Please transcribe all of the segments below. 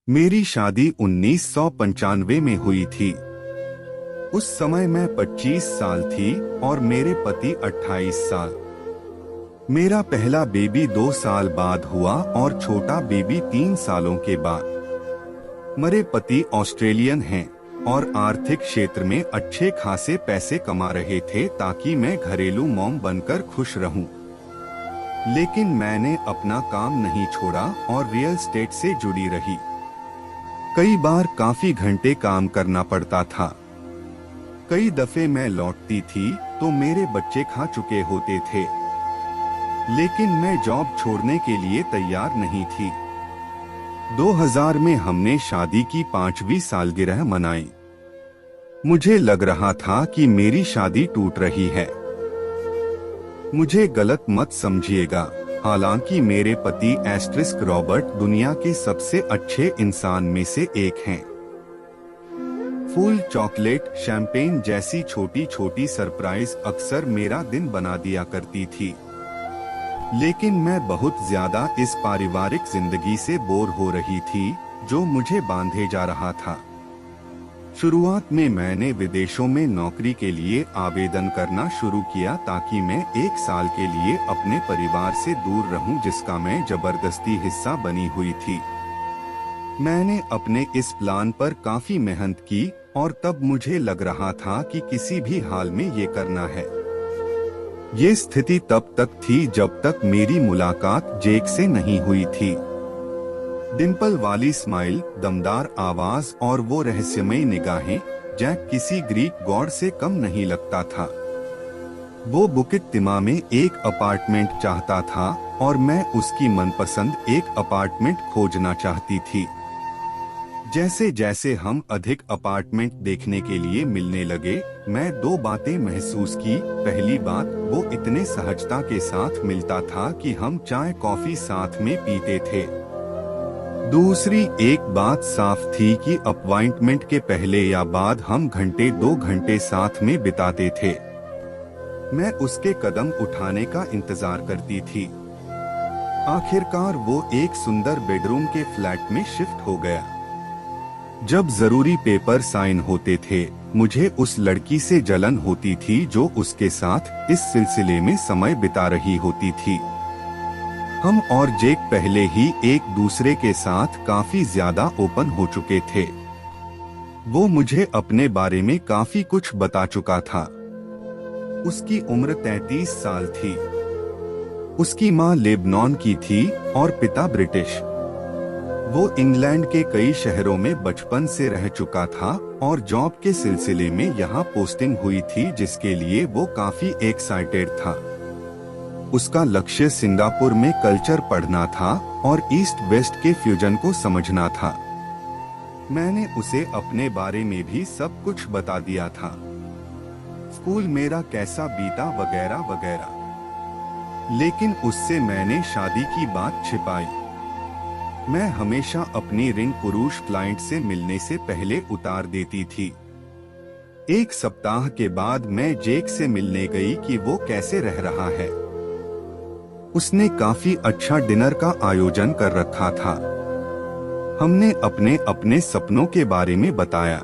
मेरी शादी 1995 में हुई थी। उस समय मैं 25 साल थी और मेरे पति 28 साल। मेरा पहला बेबी 2 साल बाद हुआ और छोटा बेबी 3 सालों के बाद। मेरे पति ऑस्ट्रेलियन हैं और आर्थिक क्षेत्र में अच्छे खासे पैसे कमा रहे थे ताकि मैं घरेलू मॉम बनकर खुश रहूं। लेकिन मैंने अपना काम नहीं छोड़ा और रियल एस्टेट से जुड़ी रही। कई बार काफी घंटे काम करना पड़ता था। कई दफे मैं लौटती थी तो मेरे बच्चे खा चुके होते थे, लेकिन मैं जॉब छोड़ने के लिए तैयार नहीं थी। 2000 में हमने शादी की 5वीं सालगिरह मनाई। मुझे लग रहा था कि मेरी शादी टूट रही है। मुझे गलत मत समझिएगा, हालांकि मेरे पति एस्ट्रिस्क रॉबर्ट दुनिया के सबसे अच्छे इंसान में से एक हैं। फूल, चॉकलेट, शैंपेन जैसी छोटी छोटी सरप्राइज अक्सर मेरा दिन बना दिया करती थी। लेकिन मैं बहुत ज्यादा इस पारिवारिक जिंदगी से बोर हो रही थी जो मुझे बांधे जा रहा था। शुरुआत में मैंने विदेशों में नौकरी के लिए आवेदन करना शुरू किया ताकि मैं 1 साल के लिए अपने परिवार से दूर रहूं, जिसका मैं जबरदस्ती हिस्सा बनी हुई थी। मैंने अपने इस प्लान पर काफी मेहनत की और तब मुझे लग रहा था कि किसी भी हाल में ये करना है। ये स्थिति तब तक थी जब तक मेरी मुलाकात जेक से नहीं हुई थी। डिंपल वाली स्माइल, दमदार आवाज और वो रहस्यमय निगाहें, जैक किसी ग्रीक गॉड से कम नहीं लगता था। वो बुकिट तिमा में एक अपार्टमेंट चाहता था और मैं उसकी मनपसंद एक अपार्टमेंट खोजना चाहती थी। जैसे जैसे हम अधिक अपार्टमेंट देखने के लिए मिलने लगे, मैं 2 बातें महसूस की। पहली बात, वो इतने सहजता के साथ मिलता था कि हम चाय कॉफी साथ में पीते थे। दूसरी एक बात साफ थी कि अपॉइंटमेंट के पहले या बाद हम 2 घंटे साथ में बिताते थे। मैं उसके कदम उठाने का इंतजार करती थी। आखिरकार वो एक सुंदर बेडरूम के फ्लैट में शिफ्ट हो गया। जब जरूरी पेपर साइन होते थे, मुझे उस लड़की से जलन होती थी जो उसके साथ इस सिलसिले में समय बिता रही होती थी। हम और जेक पहले ही एक दूसरे के साथ काफी ज्यादा ओपन हो चुके थे। वो मुझे अपने बारे में काफी कुछ बता चुका था। उसकी उम्र 33 साल थी। उसकी माँ लेबनान की थी और पिता ब्रिटिश। वो इंग्लैंड के कई शहरों में बचपन से रह चुका था और जॉब के सिलसिले में यहाँ पोस्टिंग हुई थी, जिसके लिए वो काफी एक्साइटेड था। उसका लक्ष्य सिंगापुर में कल्चर पढ़ना था और ईस्ट वेस्ट के फ्यूजन को समझना था। मैंने उसे अपने बारे में भी सब कुछ बता दिया था, स्कूल मेरा कैसा बीता वगैरह वगैरह। लेकिन उससे मैंने शादी की बात छिपाई। मैं हमेशा अपनी रिंग पुरुष क्लाइंट से मिलने से पहले उतार देती थी। 1 सप्ताह के बाद मैं जेक से मिलने गई कि वो कैसे रह रहा है। उसने काफी अच्छा डिनर का आयोजन कर रखा था। हमने अपने अपने सपनों के बारे में बताया।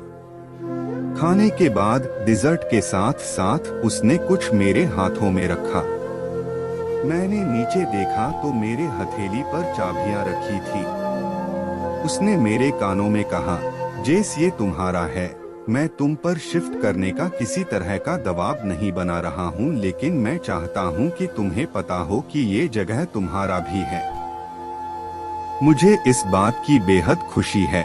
खाने के बाद डिजर्ट के साथ साथ उसने कुछ मेरे हाथों में रखा। मैंने नीचे देखा तो मेरे हथेली पर चाबियां रखी थी। उसने मेरे कानों में कहा, जेस ये तुम्हारा है। मैं तुम पर शिफ्ट करने का किसी तरह का दबाव नहीं बना रहा हूँ, लेकिन मैं चाहता हूँ कि तुम्हें पता हो कि ये जगह तुम्हारा भी है। मुझे इस बात की बेहद खुशी है।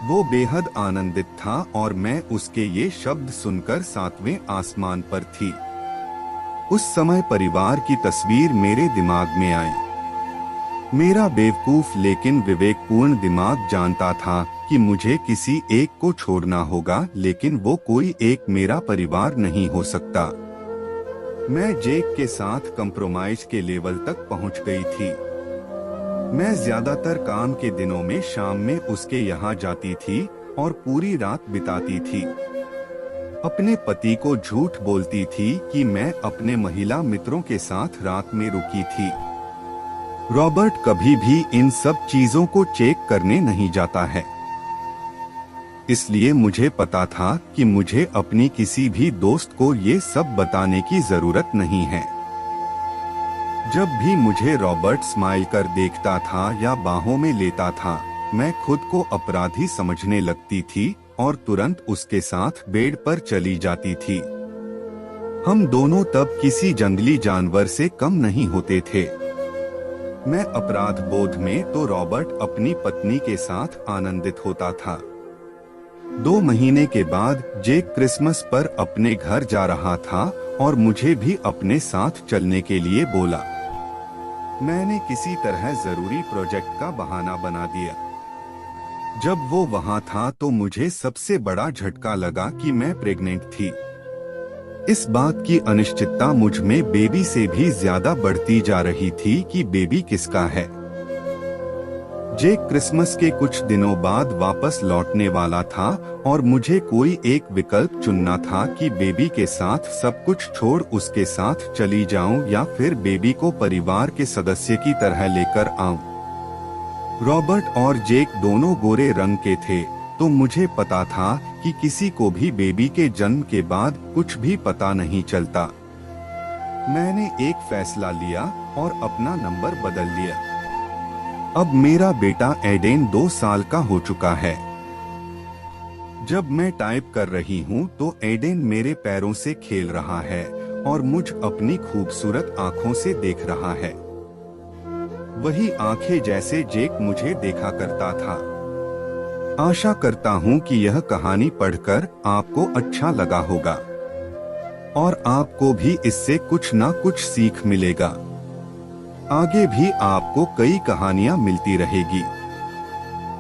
वो बेहद आनंदित था और मैं उसके ये शब्द सुनकर 7वें आसमान पर थी। उस समय परिवार की तस्वीर मेरे दिमाग में आई। मेरा बेवकूफ लेकिन विवेकपूर्ण दिमाग जानता था कि मुझे किसी एक को छोड़ना होगा, लेकिन वो कोई एक मेरा परिवार नहीं हो सकता। मैं जेक के साथ कंप्रोमाइज के लेवल तक पहुंच गई थी। मैं ज्यादातर काम के दिनों में शाम में उसके यहाँ जाती थी और पूरी रात बिताती थी। अपने पति को झूठ बोलती थी कि मैं अपने महिला मित्रों के साथ रात में रुकी थी। रॉबर्ट कभी भी इन सब चीजों को चेक करने नहीं जाता है, इसलिए मुझे पता था कि मुझे अपनी किसी भी दोस्त को ये सब बताने की जरूरत नहीं है। जब भी मुझे रॉबर्ट स्माइल कर देखता था या बाहों में लेता था, मैं खुद को अपराधी समझने लगती थी और तुरंत उसके साथ बेड पर चली जाती थी। हम दोनों तब किसी जंगली जानवर से कम नहीं होते थे। मैं अपराध बोध में तो रॉबर्ट अपनी पत्नी के साथ आनंदित होता था। 2 महीने के बाद जेक क्रिसमस पर अपने घर जा रहा था और मुझे भी अपने साथ चलने के लिए बोला। मैंने किसी तरह जरूरी प्रोजेक्ट का बहाना बना दिया। जब वो वहां था तो मुझे सबसे बड़ा झटका लगा कि मैं प्रेग्नेंट थी। इस बात की अनिश्चितता मुझ में बेबी से भी ज्यादा बढ़ती जा रही थी कि बेबी किसका है। जेक क्रिसमस के कुछ दिनों बाद वापस लौटने वाला था और मुझे कोई एक विकल्प चुनना था कि बेबी के साथ सब कुछ छोड़ उसके साथ चली जाऊं या फिर बेबी को परिवार के सदस्य की तरह लेकर आऊं। रॉबर्ट और जेक दोनों गोरे रंग के थे, तो मुझे पता था कि किसी को भी बेबी के जन्म के बाद कुछ भी पता नहीं चलता। मैंने एक फैसला लिया और अपना नंबर बदल लिया। अब मेरा बेटा एडेन 2 साल का हो चुका है। जब मैं टाइप कर रही हूँ तो एडेन मेरे पैरों से खेल रहा है और मुझ अपनी खूबसूरत आँखों से देख रहा है, वही आंखें जैसे जेक मुझे देखा करता था। आशा करता हूँ कि यह कहानी पढ़कर आपको अच्छा लगा होगा और आपको भी इससे कुछ ना कुछ सीख मिलेगा। आगे भी आपको कई कहानियां मिलती रहेगी।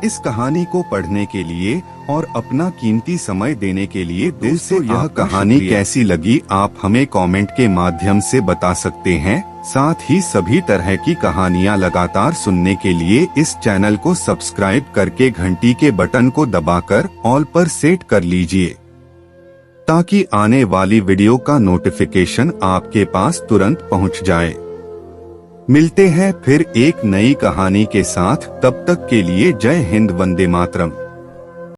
इस कहानी को पढ़ने के लिए और अपना कीमती समय देने के लिए दिल से यह कहानी कैसी लगी आप हमें कमेंट के माध्यम से बता सकते हैं। साथ ही सभी तरह की कहानियां लगातार सुनने के लिए इस चैनल को सब्सक्राइब करके घंटी के बटन को दबाकर ऑल पर सेट कर लीजिए, ताकि आने वाली वीडियो का नोटिफिकेशन आपके पास तुरंत पहुंच जाए। मिलते हैं फिर एक नई कहानी के साथ, तब तक के लिए जय हिंद, वंदे मातरम।